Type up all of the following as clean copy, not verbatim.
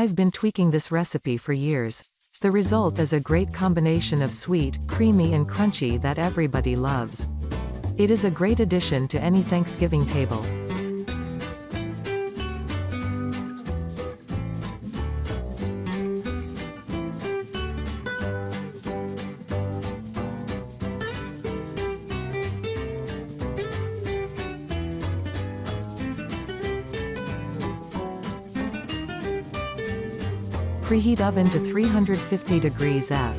I've been tweaking this recipe for years. The result is a great combination of sweet, creamy and crunchy that everybody loves. It is a great addition to any Thanksgiving table. Preheat oven to 350 degrees F.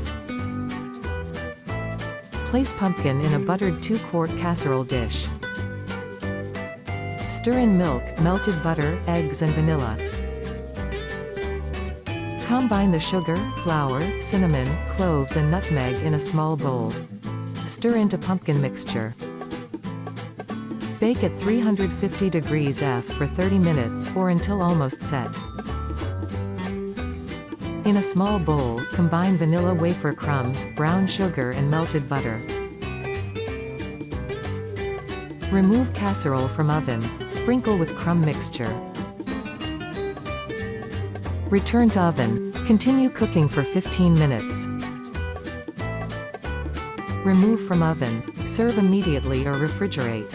Place pumpkin in a buttered 2-quart casserole dish. Stir in milk, melted butter, eggs and vanilla. Combine the sugar, flour, cinnamon, cloves and nutmeg in a small bowl. Stir into pumpkin mixture. Bake at 350 degrees F for 30 minutes, or until almost set. In a small bowl, combine vanilla wafer crumbs, brown sugar and melted butter. Remove casserole from oven. Sprinkle with crumb mixture. Return to oven. Continue cooking for 15 minutes. Remove from oven. Serve immediately or refrigerate.